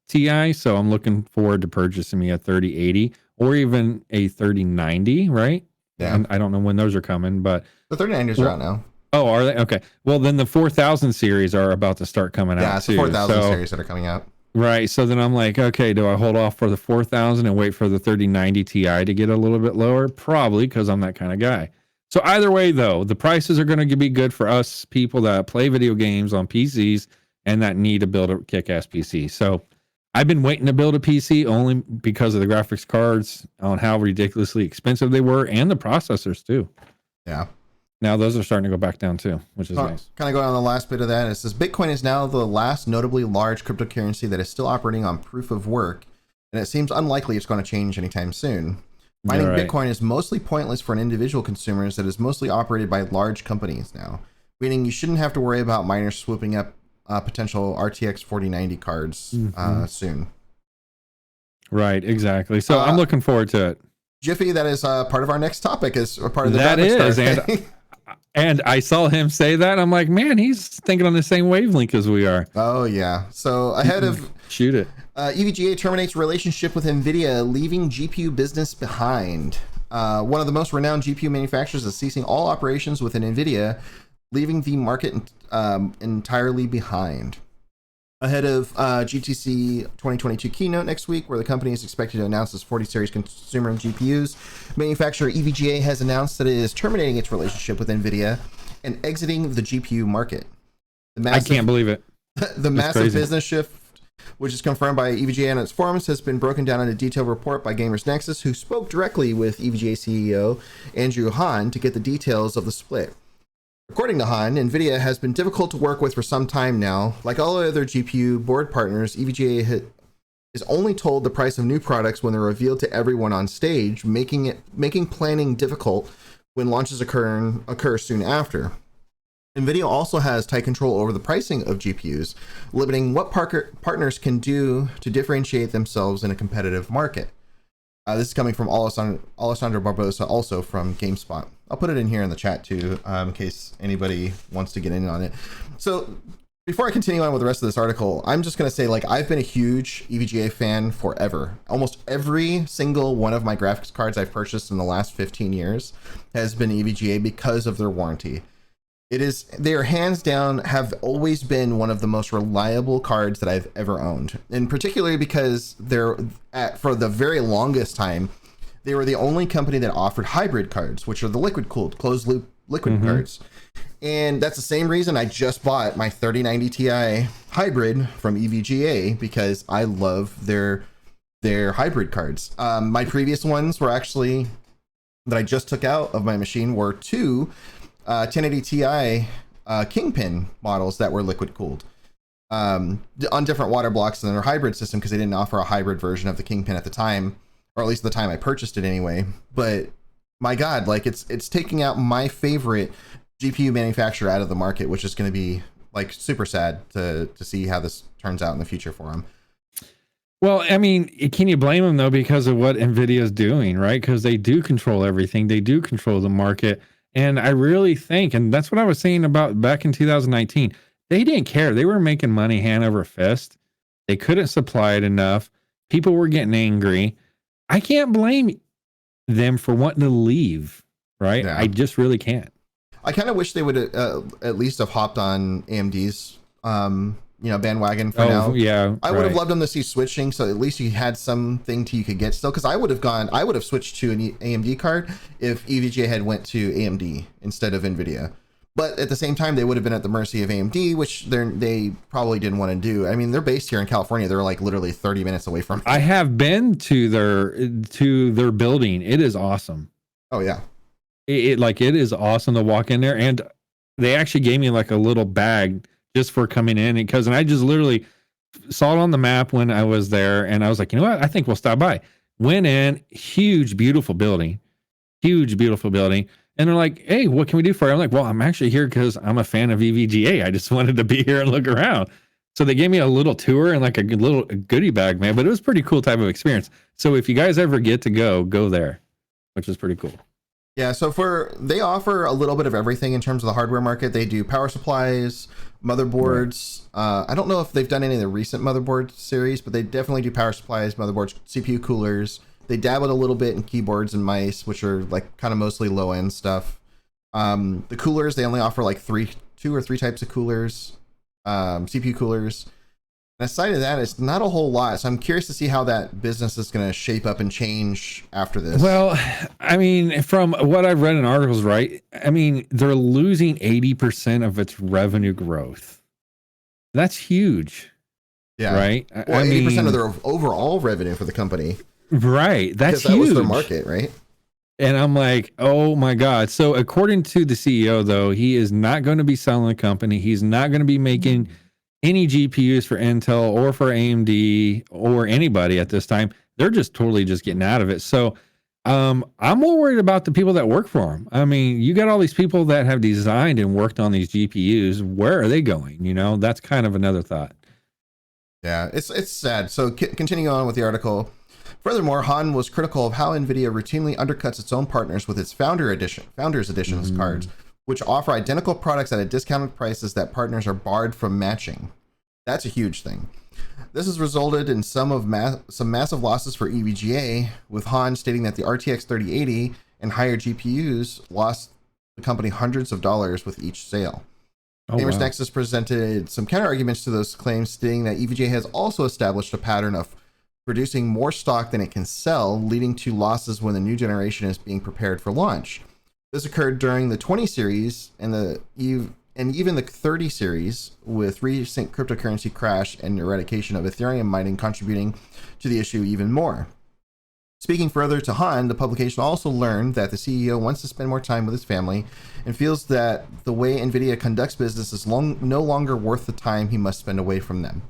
B: Ti. So I'm looking forward to purchasing me a 3080 or even a 3090, right?
A: Yeah.
B: And I don't know when those are coming, but
A: the 3090s are out now.
B: Oh, are they? Okay. Well, then the 4000 series are about to start coming out.
A: Yeah, it's the 4000 series that are coming out.
B: Right. So then I'm like, okay, do I hold off for the 4000 and wait for the 3090 Ti to get a little bit lower? Probably, because I'm that kind of guy. So either way, though, the prices are going to be good for us people that play video games on PCs and that need to build a kick-ass PC. So I've been waiting to build a PC only because of the graphics cards, on how ridiculously expensive they were, and the processors too.
A: Yeah.
B: Now those are starting to go back down too, which is nice.
A: Kind of going on the last bit of that. It says Bitcoin is now the last notably large cryptocurrency that is still operating on proof of work, and it seems unlikely it's going to change anytime soon. Mining Bitcoin is mostly pointless for an individual consumer, as it is mostly operated by large companies now, meaning you shouldn't have to worry about miners swooping up potential RTX 4090 cards soon.
B: Right, exactly. So I'm looking forward to it.
A: Jiffy, that is part of our next topic, is part of the
B: that is, and I saw him say that. I'm like, man, he's thinking on the same wavelength as we are.
A: Oh yeah. So ahead of
B: shoot it.
A: EVGA terminates relationship with NVIDIA, leaving GPU business behind. One of the most renowned GPU manufacturers is ceasing all operations within NVIDIA, leaving the market entirely behind. Ahead of GTC 2022 keynote next week, where the company is expected to announce its 40 series consumer GPUs, manufacturer EVGA has announced that it is terminating its relationship with NVIDIA and exiting the GPU market.
B: I can't believe it.
A: The massive business shift, which is confirmed by EVGA on its forums, has been broken down in a detailed report by Gamers Nexus, who spoke directly with EVGA CEO Andrew Han to get the details of the split. According to Han, NVIDIA has been difficult to work with for some time now. Like all other GPU board partners, EVGA is only told the price of new products when they're revealed to everyone on stage, making planning difficult when launches occur soon after. NVIDIA also has tight control over the pricing of GPUs, limiting what partners can do to differentiate themselves in a competitive market. This is coming from Alessandro Barbosa, also from GameSpot. I'll put it in here in the chat too, in case anybody wants to get in on it. So before I continue on with the rest of this article, I'm just going to say, like, I've been a huge EVGA fan forever. Almost every single one of my graphics cards I've purchased in the last 15 years has been EVGA because of their warranty. They are hands down have always been one of the most reliable cards that I've ever owned, and particularly because for the very longest time, they were the only company that offered hybrid cards, which are the liquid cooled closed loop liquid cards. And that's the same reason I just bought my 3090 Ti hybrid from EVGA, because I love their hybrid cards. My previous ones were actually that I just took out of my machine were two 1080 Ti Kingpin models that were liquid cooled on different water blocks than their hybrid system, because they didn't offer a hybrid version of the Kingpin at the time, or at least the time I purchased it anyway. But my God, like it's taking out my favorite GPU manufacturer out of the market, which is going to be like super sad to see how this turns out in the future for them.
B: Well, I mean, can you blame them though, because of what NVIDIA is doing, right? Because they do control everything. They do control the market. And I really think, and that's what I was saying about back in 2019, they didn't care. They were making money hand over fist. They couldn't supply it enough. People were getting angry. I can't blame them for wanting to leave, right? Yeah. I just really can't.
A: I kind of wish they would at least have hopped on AMD's bandwagon for now.
B: Yeah,
A: I would have loved them to see switching, so at least you had something you could get still. Because I would have switched to an AMD card if EVGA had went to AMD instead of NVIDIA. But at the same time, they would have been at the mercy of AMD, which they probably didn't want to do. I mean, they're based here in California. They're like literally 30 minutes away from me.
B: I have been to their building. It is awesome.
A: Oh yeah.
B: It is awesome to walk in there, and they actually gave me like a little bag just for coming in, and I just literally saw it on the map when I was there, and I was like, you know what? I think we'll stop by. Went in, huge, beautiful building. And they're like, hey, what can we do for you? I'm like, well, I'm actually here because I'm a fan of EVGA. I just wanted to be here and look around. So they gave me a little tour and like a little goodie bag, man, but it was a pretty cool type of experience. So if you guys ever get to go there, which is pretty cool.
A: Yeah, so they offer a little bit of everything in terms of the hardware market. They do power supplies, motherboards. Right. I don't know if they've done any of the recent motherboard series, but they definitely do power supplies, motherboards, CPU coolers. They dabbled a little bit in keyboards and mice, which are like kind of mostly low end stuff. The coolers, they only offer like two or three types of coolers, CPU coolers. And aside of that, it's not a whole lot. So I'm curious to see how that business is going to shape up and change after this.
B: Well, I mean, from what I've read in articles, right? I mean, they're losing 80% of its revenue growth. That's huge.
A: Yeah.
B: right?
A: Well,
B: I
A: 80%
B: mean,
A: of their overall revenue for the company.
B: right. That's
A: Because that
B: huge.
A: was their market, right?
B: And I'm like, oh my God. So according to the CEO, though, he is not going to be selling the company. He's not going to be making any GPUs for Intel or for AMD or anybody at this time. They're just totally just getting out of it. So I'm more worried about the people that work for him. I mean, you got all these people that have designed and worked on these GPUs. Where are they going? You know, that's kind of another thought.
A: Yeah, it's sad. So continuing on with the article. Furthermore, Han was critical of how NVIDIA routinely undercuts its own partners with its Founders Editions cards, which offer identical products at a discounted prices that partners are barred from matching. That's a huge thing. This has resulted in some massive losses for EVGA, with Han stating that the RTX 3080 and higher GPUs lost the company hundreds of dollars with each sale.
B: Oh,
A: Gamers
B: wow.
A: Nexus presented some counter-arguments to those claims, stating that EVGA has also established a pattern of producing more stock than it can sell, leading to losses when the new generation is being prepared for launch. This occurred during the 20 series and even the 30 series, with recent cryptocurrency crash and eradication of Ethereum mining contributing to the issue even more. Speaking further to Han, the publication also learned that the CEO wants to spend more time with his family and feels that the way NVIDIA conducts business is no longer worth the time he must spend away from them.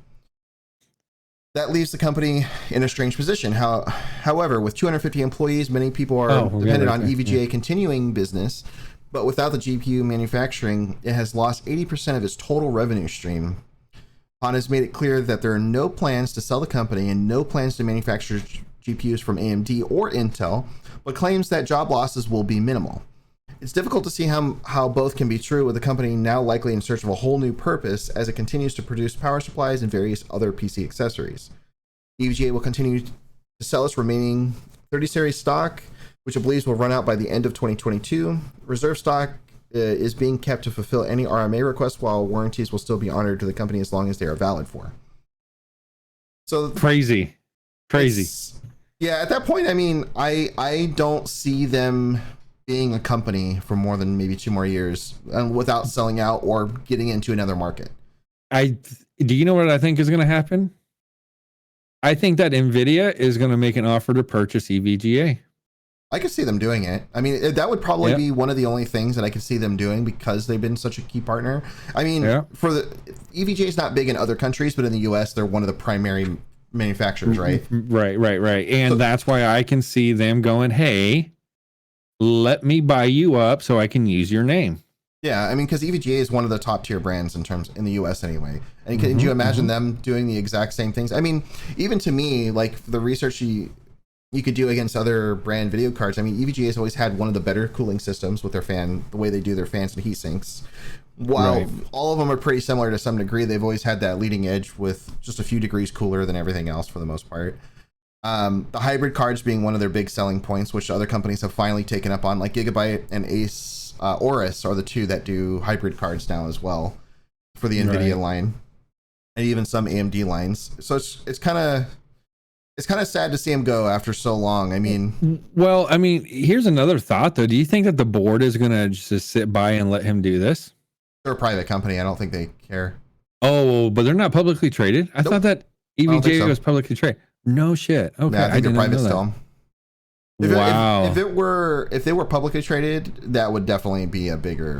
A: That leaves the company in a strange position. However, with 250 employees, many people are dependent on EVGA continuing business, but without the GPU manufacturing, it has lost 80% of its total revenue stream. Han has made it clear that there are no plans to sell the company and no plans to manufacture GPUs from AMD or Intel, but claims that job losses will be minimal. It's difficult to see how both can be true, with the company now likely in search of a whole new purpose as it continues to produce power supplies and various other PC accessories. EVGA will continue to sell its remaining 30 series stock, which it believes will run out by the end of 2022. Reserve stock is being kept to fulfill any RMA requests, while warranties will still be honored to the company as long as they are valid for. So
B: crazy.
A: Yeah, at that point, I mean, I don't see them being a company for more than maybe 2 more years without selling out or getting into another market.
B: Do you know what I think is going to happen? I think that NVIDIA is going to make an offer to purchase EVGA.
A: I could see them doing it. I mean, that would probably be one of the only things that I could see them doing, because they've been such a key partner. I mean, for the EVGA is not big in other countries, but in the US, they're one of the primary manufacturers, right?
B: Right. And that's why I can see them going, hey, let me buy you up so I can use your name.
A: Yeah, I mean, because EVGA is one of the top tier brands in the US anyway. And can you imagine them doing the exact same things? I mean, even to me, like the research you could do against other brand video cards. I mean, EVGA has always had one of the better cooling systems with the way they do their fans and heat sinks. While all of them are pretty similar to some degree, they've always had that leading edge with just a few degrees cooler than everything else for the most part. The hybrid cards being one of their big selling points, which other companies have finally taken up on, like Gigabyte and Aorus are the two that do hybrid cards now as well for the NVIDIA line, and even some AMD lines. So it's kind of sad to see him go after so long. I mean,
B: well, I mean, here's another thought though. Do you think that the board is going to just sit by and let him do this?
A: they're a private company. I don't think they care.
B: Oh, but they're not publicly traded. I thought that EVGA was publicly traded. No shit. Okay,
A: yeah, I think they're private still.
B: Wow.
A: If they were publicly traded, that would definitely be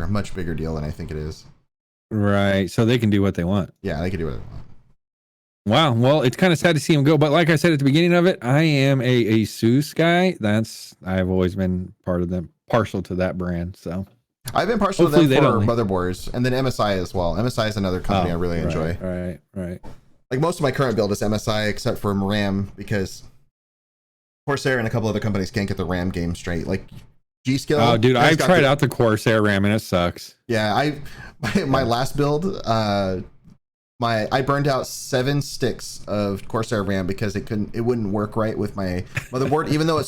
A: much bigger deal than I think it is.
B: Right. So they can do what they want.
A: Yeah, they can do what they want.
B: Wow. Well, it's kind of sad to see him go, but like I said at the beginning of it, I am a ASUS guy. I've always been partial to that brand. So
A: I've been partial to them for motherboards, and then MSI as well. MSI is another company I really enjoy.
B: Right.
A: Like most of my current build is MSI, except for RAM, because Corsair and a couple other companies can't get the RAM game straight. Like G-Skill.
B: Oh, dude, I've tried out the Corsair RAM and it sucks.
A: Yeah, my last build, I burned out 7 sticks of Corsair RAM because it wouldn't work right with my motherboard, even though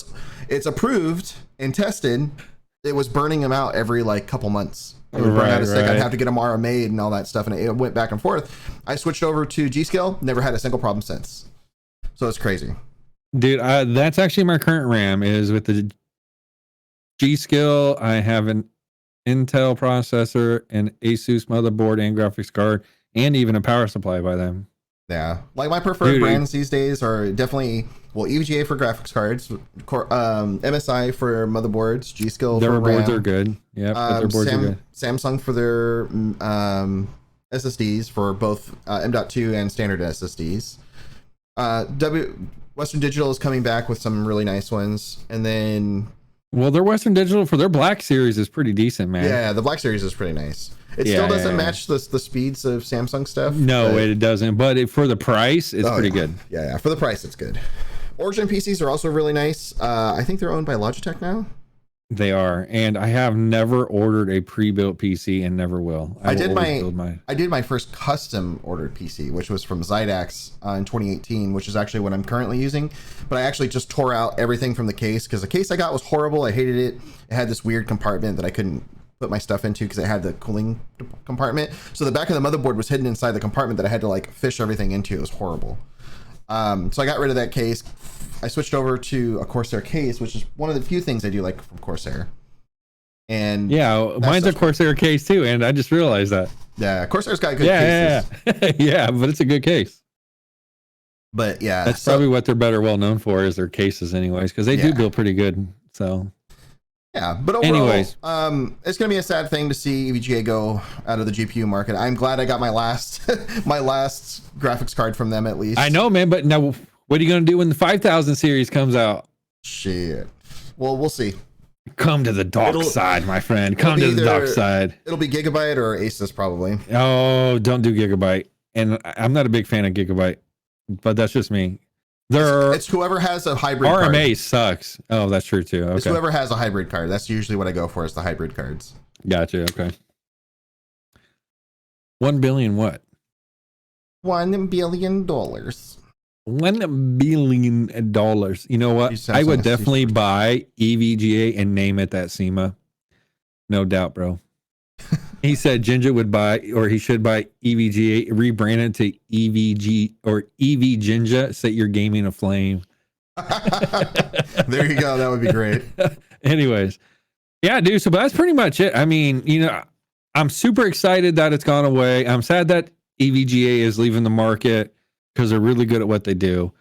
A: it's approved and tested. It was burning them out every like couple months. It would burn out a stick. I'd have to get them RMA made and all that stuff, and it went back and forth. I switched over to G-Skill, never had a single problem since. So it's crazy.
B: Dude, that's actually my current RAM is with the G-Skill. I have an Intel processor, an Asus motherboard and graphics card, and even a power supply by them.
A: Yeah, like my preferred brands these days are definitely EVGA for graphics cards, MSI for motherboards, G-Skill for RAM.
B: Their boards are good. Yeah, their boards are good.
A: Samsung for their SSDs for both M.2 and standard SSDs. Western Digital is coming back with some really nice ones, and then
B: their Western Digital for their Black Series is pretty decent, man.
A: Yeah, the Black Series is pretty nice. It still doesn't match the speeds of Samsung stuff.
B: No, it doesn't. But for the price, it's pretty good.
A: Yeah, for the price, it's good. Origin PCs are also really nice. I think they're owned by Logitech now.
B: They are, and I have never ordered a pre-built PC and never will.
A: I did my first custom ordered PC, which was from Zydax in 2018, which is actually what I'm currently using. But I actually just tore out everything from the case because the case I got was horrible. I hated it. It had this weird compartment that I couldn't put my stuff into because it had the cooling compartment. So the back of the motherboard was hidden inside the compartment that I had to like fish everything into. It was horrible. So I got rid of that case. I switched over to a Corsair case, which is one of the few things I do like from Corsair. And
B: yeah, mine's a Corsair case too, and I just realized that.
A: Yeah, Corsair's got good cases.
B: Yeah. Yeah, but it's a good case.
A: But yeah,
B: that's probably what they're well known for is their cases, anyways, because they do build pretty good. So
A: yeah, but overall, it's gonna be a sad thing to see EVGA go out of the GPU market. I'm glad I got my last graphics card from them at least.
B: I know, man, but now what are you gonna do when the 5000 series comes out?
A: Shit. Well, we'll see.
B: Come to the dark side, my friend. Come to the dark side.
A: It'll be Gigabyte or Asus probably.
B: Oh, don't do Gigabyte. And I'm not a big fan of Gigabyte, but that's just me.
A: It's whoever has a hybrid
B: RMA
A: card.
B: Sucks. Oh, that's true too. Okay.
A: It's whoever has a hybrid card. That's usually what I go for is the hybrid cards.
B: Gotcha. Okay. 1 billion what?
A: $1 billion.
B: $1 billion. You know what? I would definitely buy EVGA and name it that SEMA. No doubt, bro. He said Ginger would buy, or he should buy EVGA, rebrand it to EVG or EV Ginger, set your gaming aflame.
A: There you go. That would be great.
B: Anyways. Yeah, dude. So that's pretty much it. I mean, I'm super excited that it's gone away. I'm sad that EVGA is leaving the market because they're really good at what they do.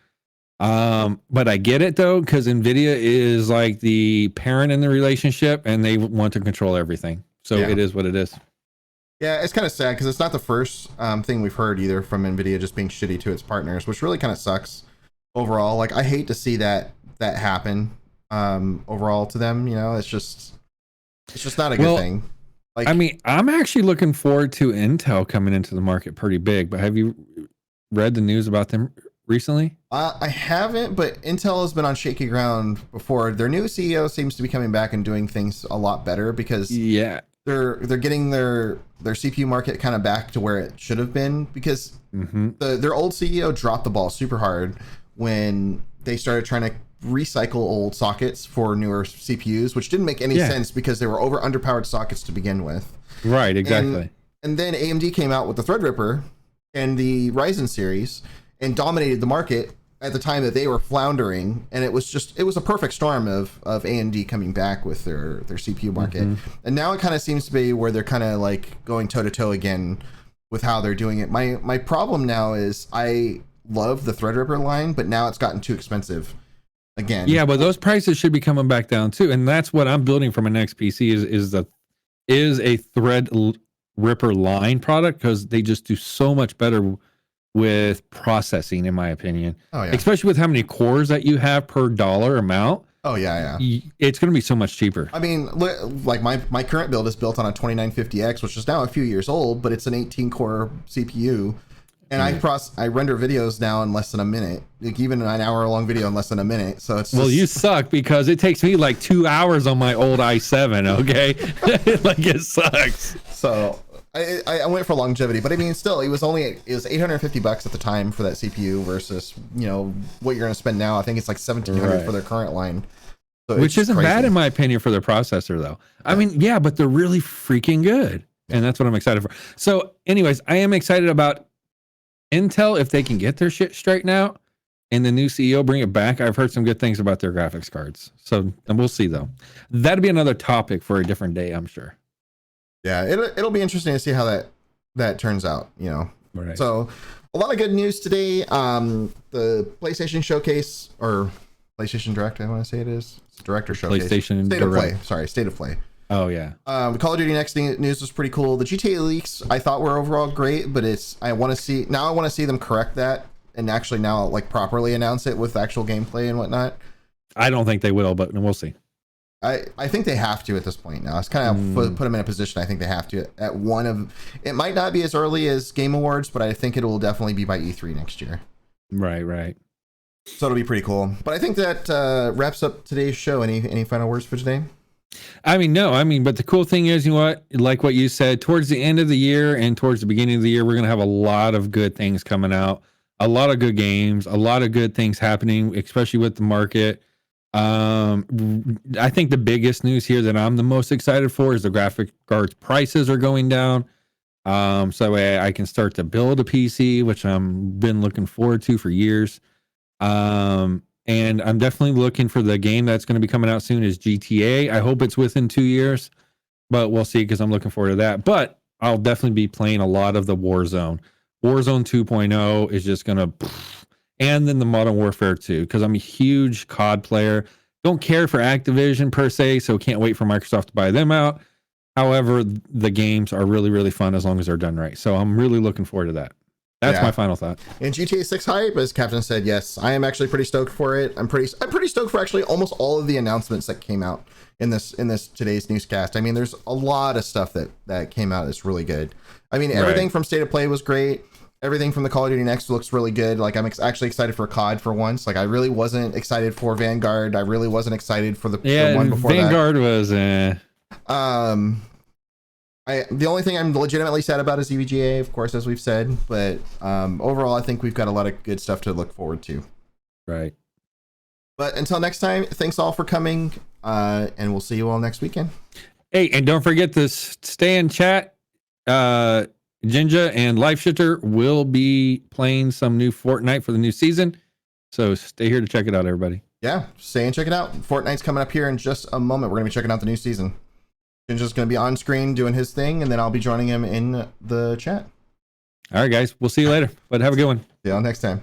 B: But I get it though, because NVIDIA is like the parent in the relationship and they want to control everything. So it is what it is.
A: Yeah, it's kind of sad because it's not the first thing we've heard either from NVIDIA just being shitty to its partners, which really kind of sucks overall. Like I hate to see that happen overall to them. It's just not a good thing. Like,
B: I mean, I'm actually looking forward to Intel coming into the market pretty big, but have you read the news about them recently?
A: I haven't, but Intel has been on shaky ground before. Their new CEO seems to be coming back and doing things a lot better because they're getting their CPU market kind of back to where it should have been because their old CEO dropped the ball super hard when they started trying to recycle old sockets for newer CPUs, which didn't make any sense because they were underpowered sockets to begin with.
B: Right, exactly.
A: And then AMD came out with the Threadripper and the Ryzen series and dominated the market at the time that they were floundering, and it was a perfect storm of AMD coming back with their CPU market. And now it kind of seems to be where they're kind of like going toe to toe again with how they're doing it. My problem now is I love the Threadripper line, but now it's gotten too expensive again.
B: Yeah, but those prices should be coming back down too, and that's what I'm building for my next PC is a Threadripper line product because they just do so much better with processing, in my opinion. Oh yeah. Especially with how many cores that you have per dollar amount.
A: Oh yeah.
B: It's going to be so much cheaper.
A: I mean, like my current build is built on a 2950X, which is now a few years old, but it's an 18 core CPU. And I render videos now in less than a minute, like even an hour-long video in less than a minute. So it's
B: you suck because it takes me like 2 hours on my old i7. Okay, like it sucks.
A: So I went for longevity, but I mean, still, it was $850 at the time for that CPU versus what you're gonna spend now. I think it's like $1,700 for their current line, so
B: which isn't bad in my opinion for their processor, though. I mean, yeah, but they're really freaking good, and that's what I'm excited for. So, anyways, I am excited about Intel if they can get their shit straightened out and the new CEO bring it back. I've heard some good things about their graphics cards. So, and we'll see though. That'd be another topic for a different day, I'm sure.
A: Yeah, it'll be interesting to see how that turns out,
B: Right.
A: So a lot of good news today. The PlayStation Showcase, or PlayStation Direct, I want to say it is. It's Director Showcase.
B: PlayStation
A: State
B: Direct.
A: of Play. Sorry, State of Play.
B: Oh yeah.
A: The Call of Duty Next news was pretty cool. The GTA leaks I thought were overall great, but I want to see them correct that and actually now like properly announce it with actual gameplay and whatnot.
B: I don't think they will, but we'll see.
A: I think they have to at this point now. It's kind of put them in a position. I think they have to at one of. It might not be as early as Game Awards, but I think it will definitely be by E3 next year.
B: Right.
A: So it'll be pretty cool. But I think that wraps up today's show. Any final words for today?
B: No, but the cool thing is, you know what? Like what you said, towards the end of the year and towards the beginning of the year, we're gonna have a lot of good things coming out, a lot of good games, a lot of good things happening, especially with the market. I think the biggest news here that I'm the most excited for is the graphic cards prices are going down. So that way I can start to build a PC, which I'm been looking forward to for years. And I'm definitely looking for the game that's going to be coming out soon is GTA. I hope it's within 2 years, but we'll see because I'm looking forward to that. But I'll definitely be playing a lot of the Warzone. Warzone 2.0 is just going to... And then the Modern Warfare 2, because I'm a huge COD player. Don't care for Activision per se, so can't wait for Microsoft to buy them out. However, the games are really, really fun as long as they're done right. So I'm really looking forward to that. That's my final thought.
A: And GTA 6 hype, as Captain said, yes, I am actually pretty stoked for it. I'm pretty stoked for actually almost all of the announcements that came out in this today's newscast. I mean, there's a lot of stuff that came out that's really good. I mean, everything from State of Play was great. Everything from the Call of Duty Next looks really good. Like I'm actually excited for COD for once. Like I really wasn't excited for Vanguard. I really wasn't excited for the one before
B: Vanguard was.
A: The only thing I'm legitimately sad about is EVGA, of course, as we've said. But overall, I think we've got a lot of good stuff to look forward to.
B: Right.
A: But until next time, thanks all for coming, and we'll see you all next weekend.
B: Hey, and don't forget to stay in chat. Jinja and Life Shifter will be playing some new Fortnite for the new season. So stay here to check it out, everybody.
A: Yeah, stay and check it out. Fortnite's coming up here in just a moment. We're going to be checking out the new season. Jinja's going to be on screen doing his thing, and then I'll be joining him in the chat.
B: All right, guys. We'll see you later. But have a good one.
A: See y'all next time.